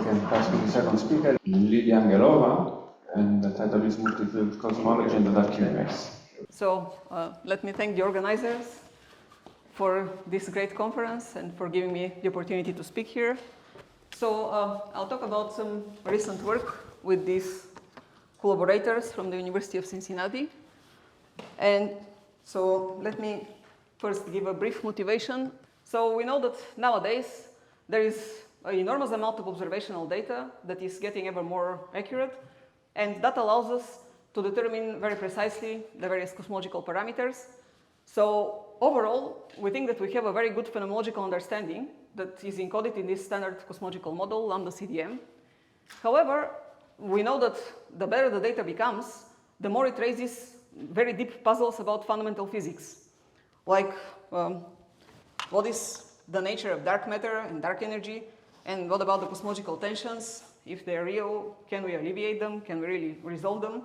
can pass to the second speaker, Lilia Anguelova, and the title is Multifield Cosmology and the Dark Universe. So let me thank the organizers for this great conference and for giving me the opportunity to speak here. So I'll talk about some recent work with these collaborators from the University of Cincinnati. And so let me first give a brief motivation. So we know that nowadays there is an enormous amount of observational data that is getting ever more accurate, and that allows us to determine very precisely the various cosmological parameters. So overall, we think that we have a very good phenomenological understanding that is encoded in this standard cosmological model, lambda CDM. However, we know that the better the data becomes, the more it raises very deep puzzles about fundamental physics. Like, what is the nature of dark matter and dark energy? And what about the cosmological tensions? If they're real, can we alleviate them? Can we really resolve them?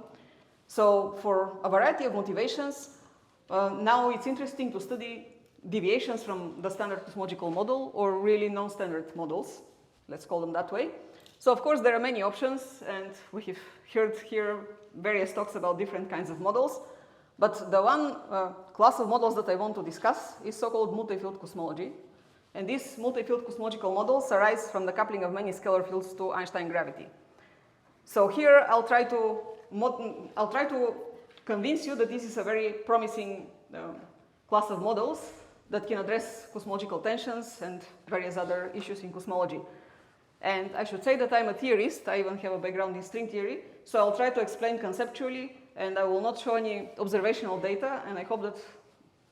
So for a variety of motivations, now it's interesting to study deviations from the standard cosmological model or really non-standard models. Let's call them that way. So of course there are many options, and we have heard here various talks about different kinds of models. But the one class of models that I want to discuss is so-called multifield cosmology. And these multifield cosmological models arise from the coupling of many scalar fields to Einstein gravity. So here I'll try to convince you that this is a very promising class of models that can address cosmological tensions and various other issues in cosmology. And I should say that I'm a theorist. I even have a background in string theory. So I'll try to explain conceptually, and I will not show any observational data. And I hope that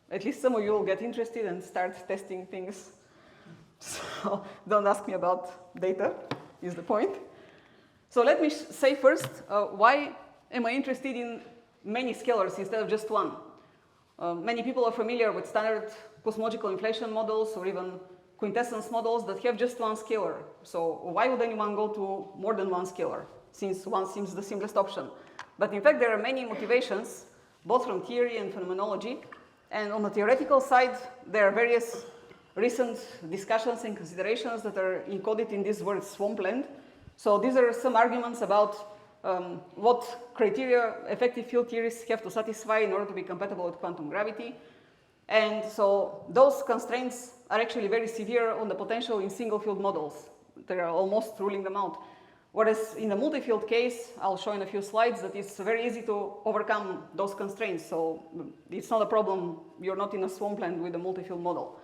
at least some of you will get interested and start testing things. So don't ask me about data, is the point. So let me say first, why am I interested in many scalars instead of just one? Many people are familiar with standard cosmological inflation models or even quintessence models that have just one scalar. So why would anyone go to more than one scalar, since one seems the simplest option? But in fact, there are many motivations, both from theory and phenomenology. And on the theoretical side, there are various recent discussions and considerations that are encoded in this word swampland. So these are some arguments about what criteria effective field theories have to satisfy in order to be compatible with quantum gravity. And so those constraints are actually very severe on the potential in single field models. They are almost ruling them out. Whereas in the multi-field case, I'll show in a few slides that it's very easy to overcome those constraints. So it's not a problem. You're not in a swampland with a multi-field model.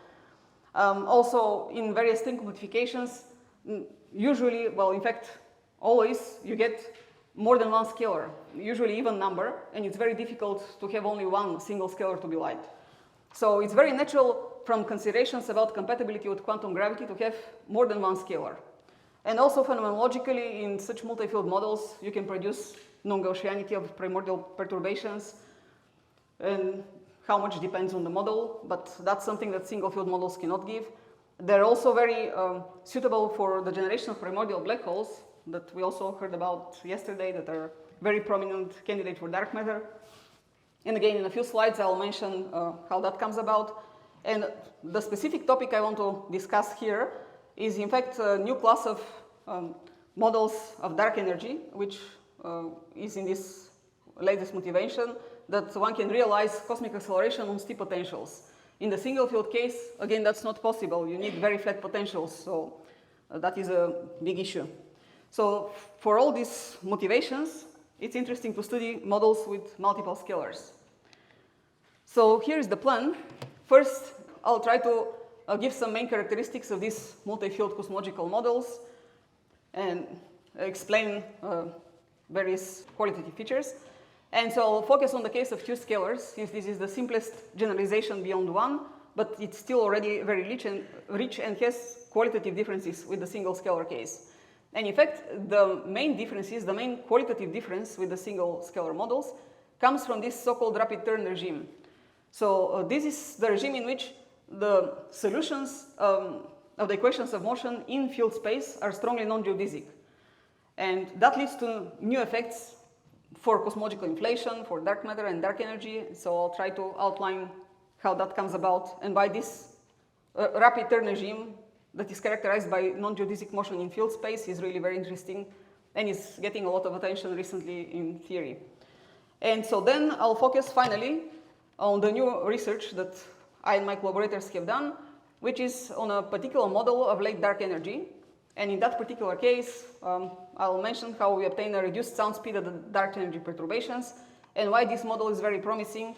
Also, in various string modifications, usually, well, in fact, always you get more than one scalar, usually even number, and it's very difficult to have only one single scalar to be light. So it's very natural from considerations about compatibility with quantum gravity to have more than one scalar. And also phenomenologically, in such multi-field models, you can produce non-Gaussianity of primordial perturbations, and how much depends on the model, but that's something that single-field models cannot give. They're also very suitable for the generation of primordial black holes that we also heard about yesterday, that are very prominent candidate for dark matter. And again, in a few slides, I'll mention how that comes about. And the specific topic I want to discuss here is, in fact, a new class of models of dark energy, which is in this latest motivation, that one can realize cosmic acceleration on steep potentials. In the single field case, again, that's not possible. You need very flat potentials, so that is a big issue. So for all these motivations, it's interesting to study models with multiple scalars. So here's the plan. First, I'll try to give some main characteristics of these multi-field cosmological models and explain various qualitative features. And so I'll focus on the case of two scalars, since this is the simplest generalization beyond one, but it's still already very rich and has qualitative differences with the single scalar case. And in fact, the main differences, the main qualitative difference with the single scalar models comes from this so-called rapid turn regime. So this is the regime in which the solutions of the equations of motion in field space are strongly non-geodesic. And that leads to new effects for cosmological inflation, for dark matter and dark energy. So I'll try to outline how that comes about and why this rapid turn regime that is characterized by non-geodesic motion in field space is really very interesting and is getting a lot of attention recently in theory. And so then I'll focus finally on the new research that I and my collaborators have done, which is on a particular model of late dark energy. And in that particular case, I'll mention how we obtain a reduced sound speed at the dark energy perturbations and why this model is very promising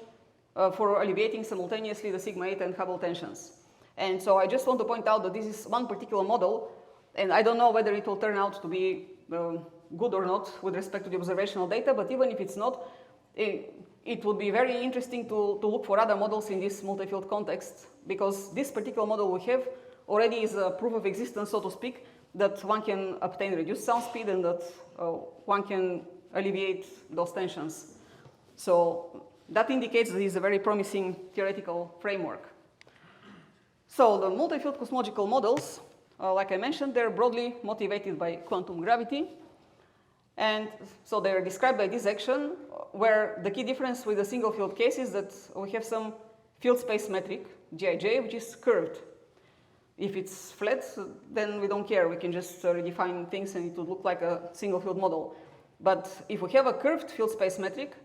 for alleviating simultaneously the sigma 8 and Hubble tensions. And so I just want to point out that this is one particular model, and I don't know whether it will turn out to be good or not with respect to the observational data, but even if it's not, it would be very interesting to look for other models in this multi-field context, because this particular model we have already is a proof of existence, so to speak, that one can obtain reduced sound speed and that one can alleviate those tensions. So that indicates that it is a very promising theoretical framework. So the multi-field cosmological models, like I mentioned, they're broadly motivated by quantum gravity. And so they're described by this action, where the key difference with the single field case is that we have some field space metric, Gij, which is curved. If it's flat, then we don't care. We can just redefine things and it would look like a single field model. But if we have a curved field space metric,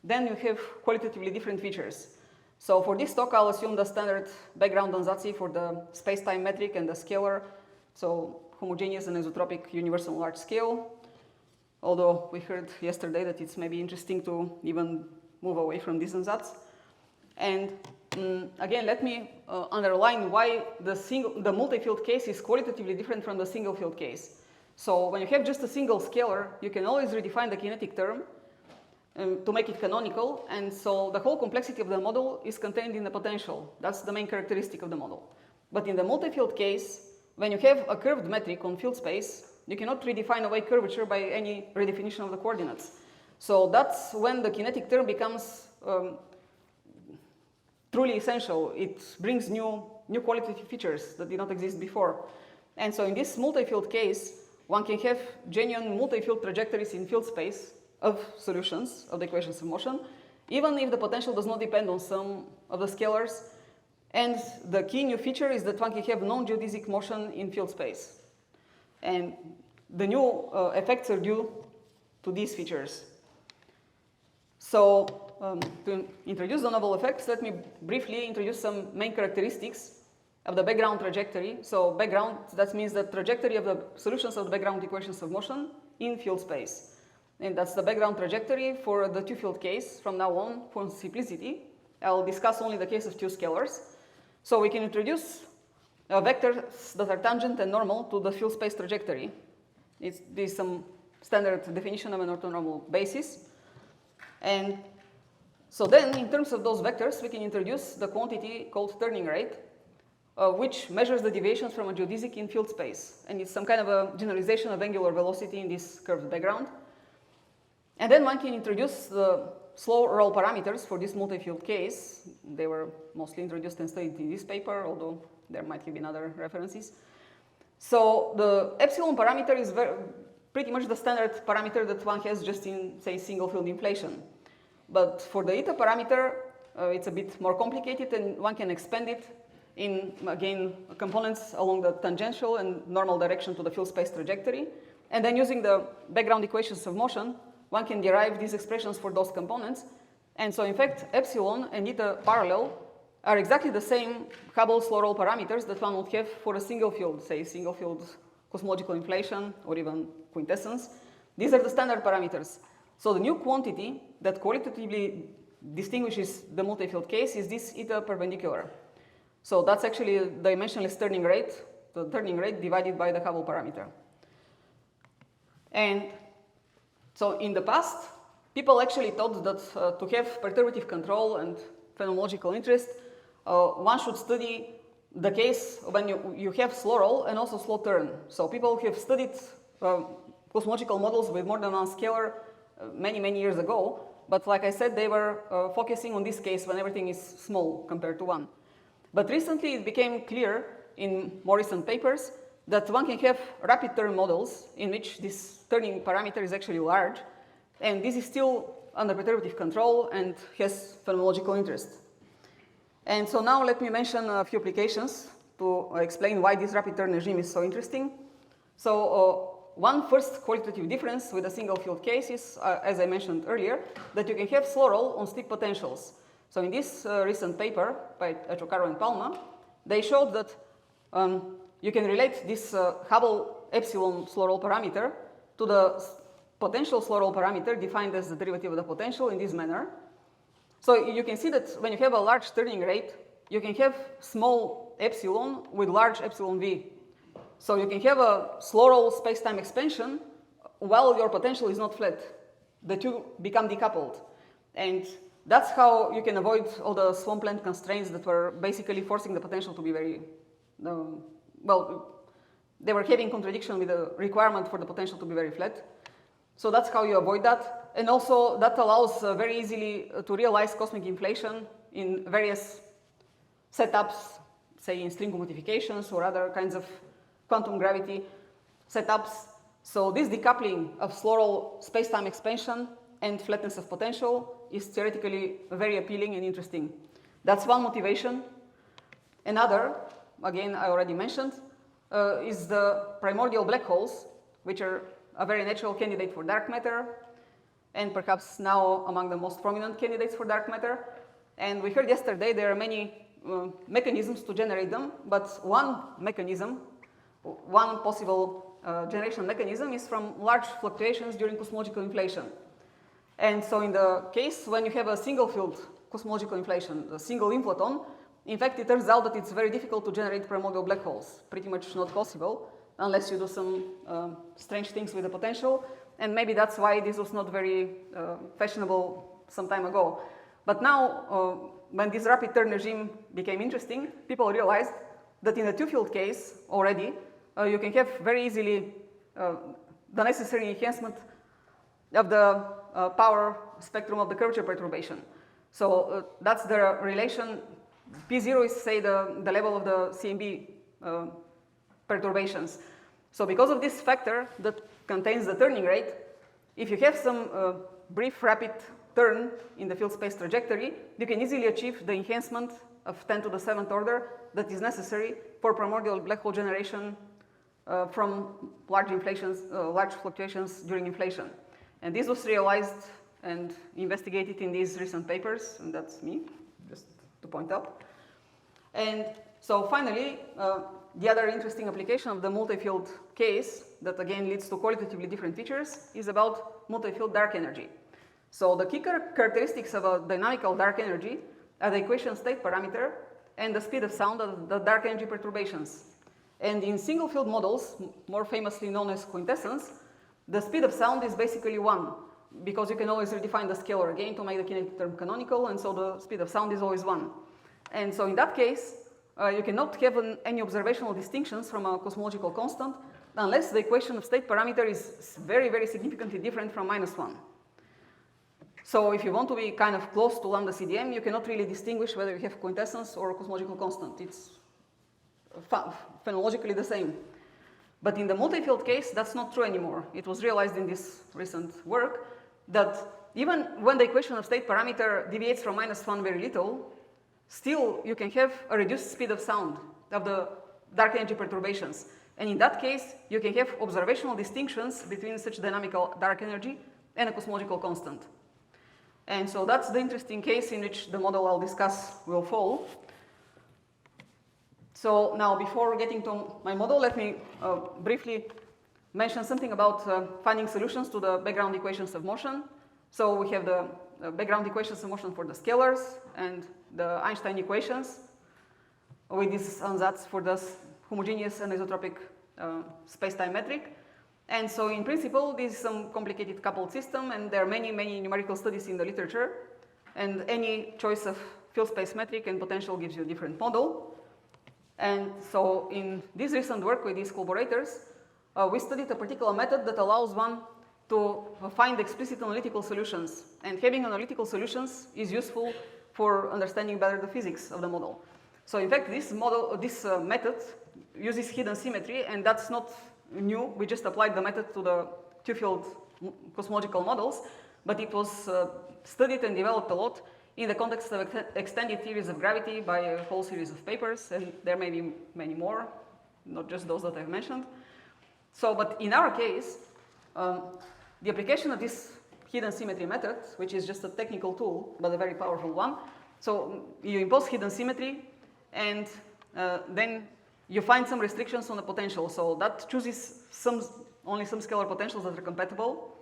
then you have qualitatively different features. So for this talk, I'll assume the standard background ansatz for the space-time metric and the scalar, so homogeneous and isotropic universal large scale. Although we heard yesterday that it's maybe interesting to even move away from this ansatz. And again, let me underline why the multi-field case is qualitatively different from the single field case. So when you have just a single scalar, you can always redefine the kinetic term to make it canonical, and so the whole complexity of the model is contained in the potential. That's the main characteristic of the model. But in the multi-field case, when you have a curved metric on field space, you cannot redefine away curvature by any redefinition of the coordinates. So that's when the kinetic term becomes truly essential. It brings new qualitative features that did not exist before. And so in this multi-field case, one can have genuine multi-field trajectories in field space of solutions of the equations of motion, even if the potential does not depend on some of the scalars. And the key new feature is that one can have non-geodesic motion in field space. And the new effects are due to these features. So to introduce the novel effects, let me briefly introduce some main characteristics of the background trajectory. So background, that means the trajectory of the solutions of the background equations of motion in field space. And that's the background trajectory for the two-field case from now on for simplicity. I'll discuss only the case of two scalars. So we can introduce vectors that are tangent and normal to the field space trajectory. This is some standard definition of an orthonormal basis. And so then, in terms of those vectors, we can introduce the quantity called turning rate, which measures the deviations from a geodesic in field space. And it's some kind of a generalization of angular velocity in this curved background. And then one can introduce the slow roll parameters for this multi-field case. They were mostly introduced and studied in this paper, although there might have been other references. So the epsilon parameter is pretty much the standard parameter that one has just in, say, single field inflation. But for the eta parameter, it's a bit more complicated, and one can expand it in, again, components along the tangential and normal direction to the field space trajectory. And then using the background equations of motion, one can derive these expressions for those components. And so, in fact, epsilon and eta parallel are exactly the same Hubble slow roll parameters that one would have for a single field, say single field cosmological inflation or even quintessence. These are the standard parameters. So the new quantity that qualitatively distinguishes the multi-field case is this eta perpendicular. So that's actually the dimensionless turning rate, the turning rate divided by the Hubble parameter. And so in the past, people actually thought that to have perturbative control and phenomenological interest, one should study the case when you have slow roll and also slow turn. So people have studied cosmological models with more than one scalar many, many years ago. But like I said, they were focusing on this case when everything is small compared to one. But recently it became clear in more recent papers that one can have rapid turn models in which this turning parameter is actually large, and this is still under perturbative control and has phenomenological interest. And so now let me mention a few applications to explain why this rapid turn regime is so interesting. So one first qualitative difference with a single field case is, as I mentioned earlier, that you can have slow roll on steep potentials. So in this recent paper by Chocaro and Palma, they showed that you can relate this Hubble epsilon slow roll parameter to the potential slow roll parameter defined as the derivative of the potential in this manner. So you can see that when you have a large turning rate, you can have small epsilon with large epsilon v. So you can have a slow roll space-time expansion while your potential is not flat. The two become decoupled. And that's how you can avoid all the swampland constraints that were basically forcing the potential to be very, well, they were having contradiction with the requirement for the potential to be very flat. So that's how you avoid that. And also that allows very easily to realize cosmic inflation in various setups, say in string modifications or other kinds of quantum gravity setups. So this decoupling of slow roll space-time expansion and flatness of potential is theoretically very appealing and interesting. That's one motivation. Another, again, I already mentioned, is the primordial black holes, which are a very natural candidate for dark matter, and perhaps now among the most prominent candidates for dark matter. And we heard yesterday there are many mechanisms to generate them, but one mechanism, one possible generation mechanism is from large fluctuations during cosmological inflation. And so in the case when you have a single field cosmological inflation, a single inflaton, in fact it turns out that it's very difficult to generate primordial black holes, pretty much not possible unless you do some strange things with the potential. And maybe that's why this was not very fashionable some time ago. But now, when this rapid turn regime became interesting, people realized that in a two-field case already, you can have very easily the necessary enhancement of the power spectrum of the curvature perturbation. So that's the relation. P0 is, say, the level of the CMB perturbations. So because of this factor that contains the turning rate, if you have some brief rapid turn in the field space trajectory, you can easily achieve the enhancement of 10 to the 7th order that is necessary for primordial black hole generation from large fluctuations during inflation. And this was realized and investigated in these recent papers, and that's me, just to point out. And so finally, the other interesting application of the multi-field case that again leads to qualitatively different features is about multi-field dark energy. So the key characteristics of a dynamical dark energy are the equation state parameter and the speed of sound of the dark energy perturbations. And in single field models, more famously known as quintessence, the speed of sound is basically 1, because you can always redefine the scalar again to make the kinetic term canonical, and so the speed of sound is always 1. And so in that case, you cannot have any observational distinctions from a cosmological constant unless the equation of state parameter is very, very significantly different from -1. So if you want to be kind of close to lambda CDM, you cannot really distinguish whether you have quintessence or a cosmological constant. It's phenomenologically the same. But in the multi-field case, that's not true anymore. It was realized in this recent work that even when the equation of state parameter deviates from -1 very little, still you can have a reduced speed of sound of the dark energy perturbations. And in that case, you can have observational distinctions between such dynamical dark energy and a cosmological constant. And so that's the interesting case in which the model I'll discuss will fall. So now, before getting to my model, let me briefly mention something about finding solutions to the background equations of motion. So we have the background equations of motion for the scalars and the Einstein equations with this ansatz for the homogeneous and isotropic space-time metric. And so in principle, this is some complicated coupled system, and there are many, many numerical studies in the literature, and any choice of field space metric and potential gives you a different model. And so in this recent work with these collaborators, we studied a particular method that allows one to find explicit analytical solutions. And having analytical solutions is useful for understanding better the physics of the model. So in fact, this method uses hidden symmetry, and that's not new. We just applied the method to the two-field cosmological models, but it was studied and developed a lot in the context of extended theories of gravity by a whole series of papers, and there may be many more, not just those that I've mentioned. So, but in our case, the application of this hidden symmetry method, which is just a technical tool, but a very powerful one. So you impose hidden symmetry, and then you find some restrictions on the potential. So that chooses only some scalar potentials that are compatible.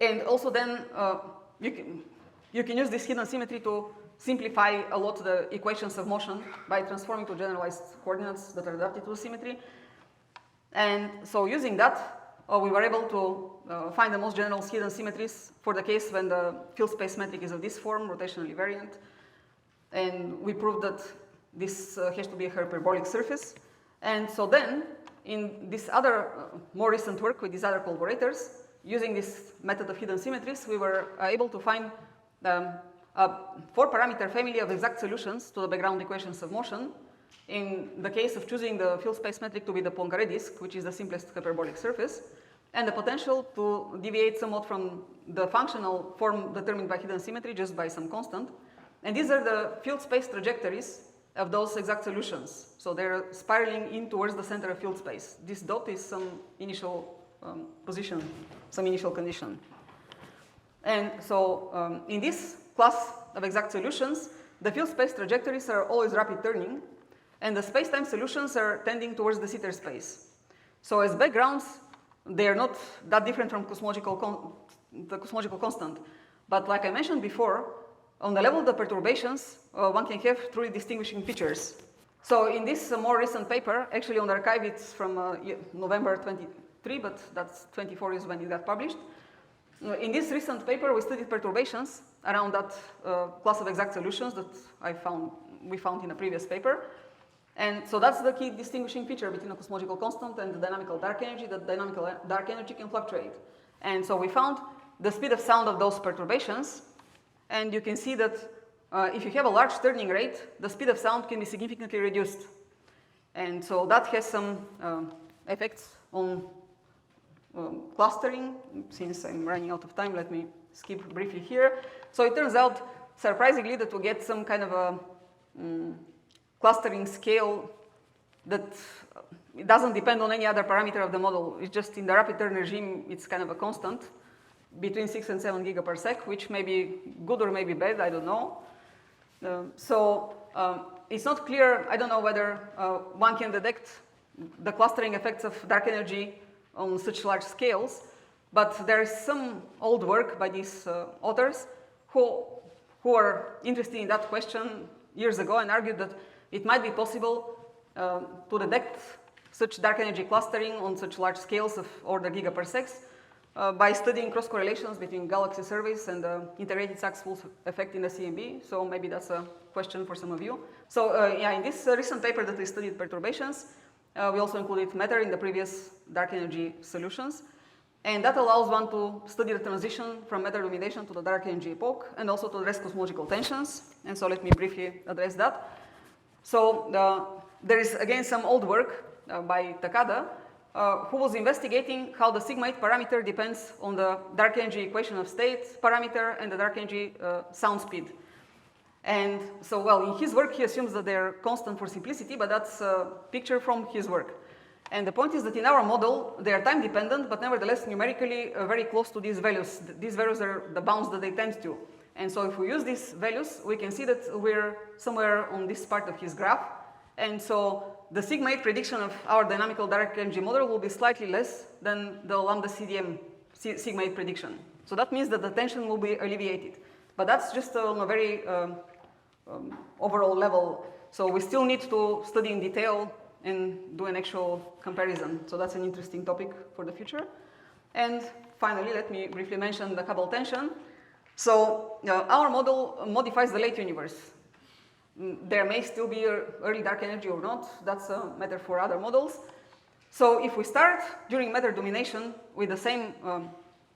And also then you can use this hidden symmetry to simplify a lot the equations of motion by transforming to generalized coordinates that are adapted to the symmetry. And so using that, we were able to find the most general hidden symmetries for the case when the field space metric is of this form, rotationally variant. And we proved that this has to be a hyperbolic surface. And so then, in this other more recent work with these other collaborators, using this method of hidden symmetries, we were able to find a 4-parameter family of exact solutions to the background equations of motion in the case of choosing the field space metric to be the Poincare disk, which is the simplest hyperbolic surface, and the potential to deviate somewhat from the functional form determined by hidden symmetry just by some constant. And these are the field space trajectories of those exact solutions. So they're spiraling in towards the center of field space. This dot is some initial position, some initial condition. And so in this class of exact solutions, the field space trajectories are always rapid turning, and the space-time solutions are tending towards the Sitter space. So as backgrounds, they are not that different from the cosmological constant. But like I mentioned before, on the level of the perturbations, one can have truly distinguishing features. So in this more recent paper, actually on the archive it's from November 23, but that's 24 is when it got published. In this recent paper, we studied perturbations around that class of exact solutions that we found in a previous paper. And so that's the key distinguishing feature between a cosmological constant and the dynamical dark energy, that dynamical dark energy can fluctuate. And so we found the speed of sound of those perturbations, and you can see that if you have a large turning rate, the speed of sound can be significantly reduced. And so that has some effects on clustering. Since I'm running out of time, let me skip briefly here. So it turns out, surprisingly, that we get some kind of a clustering scale that it doesn't depend on any other parameter of the model. It's just in the rapid turn regime, it's kind of a constant between 6 and 7 gigaparsec, which may be good or may be bad, I don't know. It's not clear, I don't know whether one can detect the clustering effects of dark energy on such large scales, but there is some old work by these authors who are interested in that question years ago and argued that it might be possible to detect such dark energy clustering on such large scales of order gigaparsecs by studying cross correlations between galaxy surveys and the integrated Sachs-Fulls effect in the CMB. So maybe that's a question for some of you. So yeah, in this recent paper that we studied perturbations, we also included matter in the previous dark energy solutions. And that allows one to study the transition from matter domination to the dark energy epoch and also to address cosmological tensions. And so let me briefly address that. So there is again some old work by Takada who was investigating how the sigma 8 parameter depends on the dark energy equation of state parameter and the dark energy sound speed. And so, well, in his work, he assumes that they're constant for simplicity, but that's a picture from his work. And the point is that in our model, they are time dependent, but nevertheless numerically very close to these values. These values are the bounds that they tend to. And so if we use these values, we can see that we're somewhere on this part of his graph. And so the sigma 8 prediction of our dynamical dark energy model will be slightly less than the lambda CDM sigma 8 prediction. So that means that the tension will be alleviated. But that's just on a very overall level. So we still need to study in detail and do an actual comparison. So that's an interesting topic for the future. And finally, let me briefly mention the Hubble tension. So our model modifies the late universe. There may still be early dark energy or not. That's a matter for other models. So if we start during matter domination with the same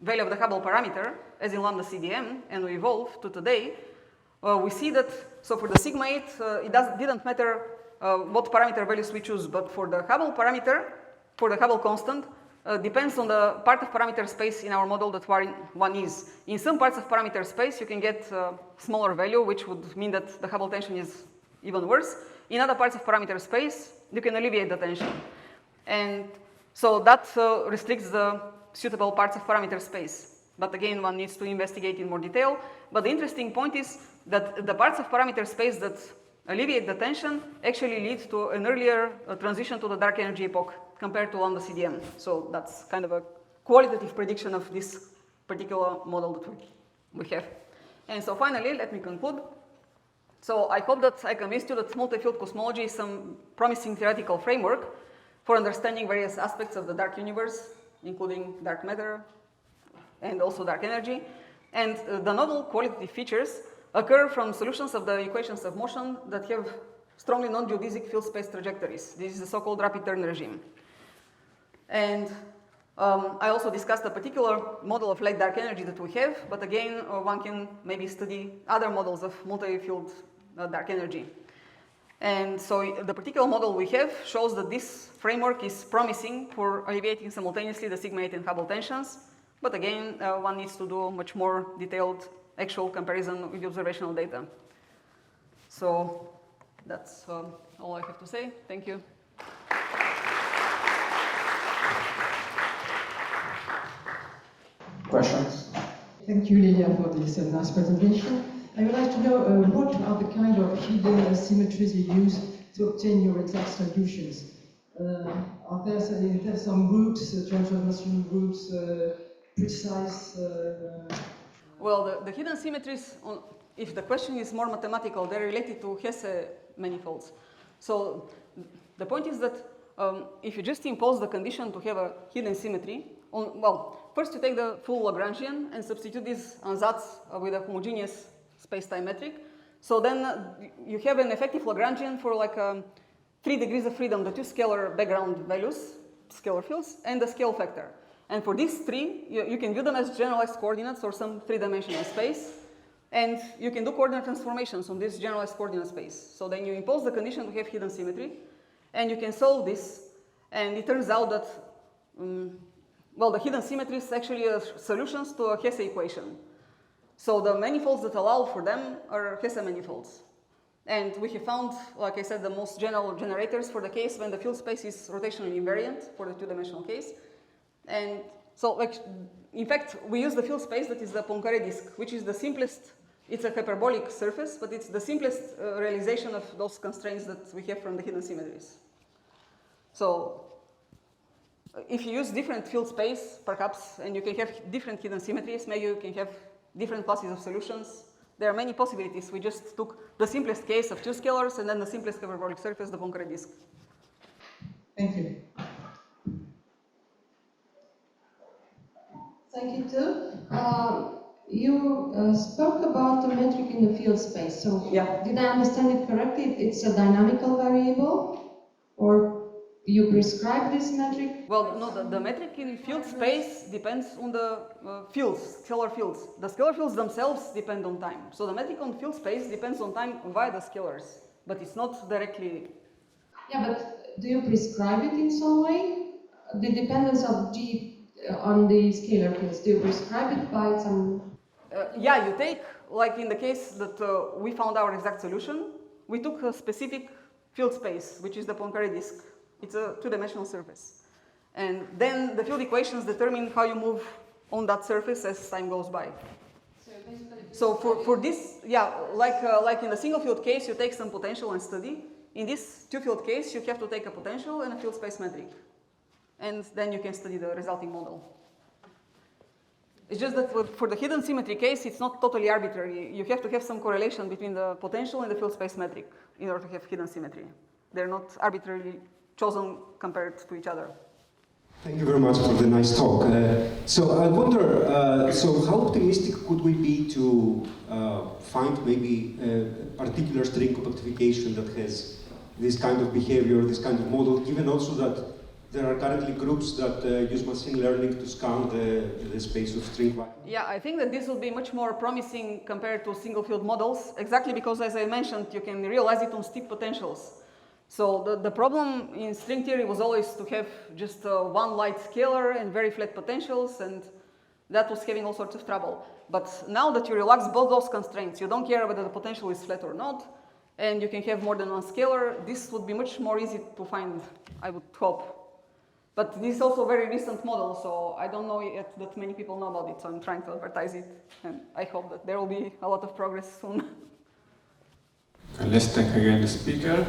value of the Hubble parameter as in lambda CDM and we evolve to today, we see that, so for the sigma 8, it didn't matter what parameter values we choose, but for the Hubble parameter, for the Hubble constant, depends on the part of parameter space in our model that one is. In some parts of parameter space, you can get a smaller value, which would mean that the Hubble tension is even worse. In other parts of parameter space, you can alleviate the tension. And so that restricts the suitable parts of parameter space. But again, one needs to investigate in more detail. But the interesting point is that the parts of parameter space that alleviate the tension actually lead to an earlier transition to the dark energy epoch compared to lambda CDM. So that's kind of a qualitative prediction of this particular model that we have. And so finally, let me conclude. So I hope that I convinced you that multifield cosmology is some promising theoretical framework for understanding various aspects of the dark universe, including dark matter and also dark energy. And the novel qualitative features occur from solutions of the equations of motion that have strongly non-geodesic field space trajectories. This is the so-called rapid turn regime. And I also discussed a particular model of light dark energy that we have, but again, one can maybe study other models of multi-field dark energy. And so the particular model we have shows that this framework is promising for alleviating simultaneously the sigma 8 and Hubble tensions. But again, one needs to do much more detailed actual comparison with the observational data. So that's all I have to say. Thank you. Questions? Thank you, Lilia, for this nice presentation. I would like to know what are the kind of hidden symmetries you use to obtain your exact solutions? Are there some groups, transformation groups, precise? Well, the hidden symmetries, if the question is more mathematical, they're related to Hesse manifolds. So the point is that if you just impose the condition to have a hidden symmetry, first you take the full Lagrangian and substitute this ansatz with a homogeneous space-time metric. So then you have an effective Lagrangian for like 3 degrees of freedom, the two scalar background values, scalar fields, and the scale factor. And for these three, you can view them as generalized coordinates or some three-dimensional space. And you can do coordinate transformations on this generalized coordinate space. So then you impose the condition to have hidden symmetry, and you can solve this. And it turns out that, the hidden symmetry is actually solutions to a Hesse equation. So the manifolds that allow for them are Hesse manifolds. And we have found, like I said, the most general generators for the case when the field space is rotationally invariant for the two-dimensional case. And so, in fact, we use the field space that is the Poincare disk, which is the simplest. It's a hyperbolic surface, but it's the simplest realization of those constraints that we have from the hidden symmetries. So if you use different field space, perhaps, and you can have different hidden symmetries, maybe you can have different classes of solutions. There are many possibilities. We just took the simplest case of two scalars and then the simplest hyperbolic surface, the Poincare disk. Thank you. Thank you too. You spoke about the metric in the field space. So Yeah. Did I understand it correctly? It's a dynamical variable, or you prescribe this metric? Well, no, the metric in field space depends on the fields, scalar fields. The scalar fields themselves depend on time. So the metric on field space depends on time via the scalars, but it's not directly. Yeah, but do you prescribe it in some way? The dependence of G on the scalar fields, do you prescribe it by some? Yeah, you take, like in the case that we found our exact solution, we took a specific field space, which is the Poincare disk. It's a two-dimensional surface. And then the field equations determine how you move on that surface as time goes by. So for this, yeah, like in the single field case, you take some potential and study. In this two-field case, you have to take a potential and a field space metric. And then you can study the resulting model. It's just that for the hidden symmetry case, it's not totally arbitrary. You have to have some correlation between the potential and the field space metric in order to have hidden symmetry. They're not arbitrarily chosen compared to each other. Thank you very much for the nice talk. So I wonder, so how optimistic could we be to find maybe a particular string compactification that has this kind of behavior, this kind of model, given also that there are currently groups that use machine learning to scan the space of string values? Yeah, I think that this will be much more promising compared to single field models, exactly because, as I mentioned, you can realize it on steep potentials. So the problem in string theory was always to have just one light scalar and very flat potentials, and that was having all sorts of trouble. But now that you relax both those constraints, you don't care whether the potential is flat or not, and you can have more than one scalar, this would be much more easy to find, I would hope. But this is also a very recent model, so I don't know yet that many people know about it, so I'm trying to advertise it, and I hope that there will be a lot of progress soon. Let's thank again the speaker.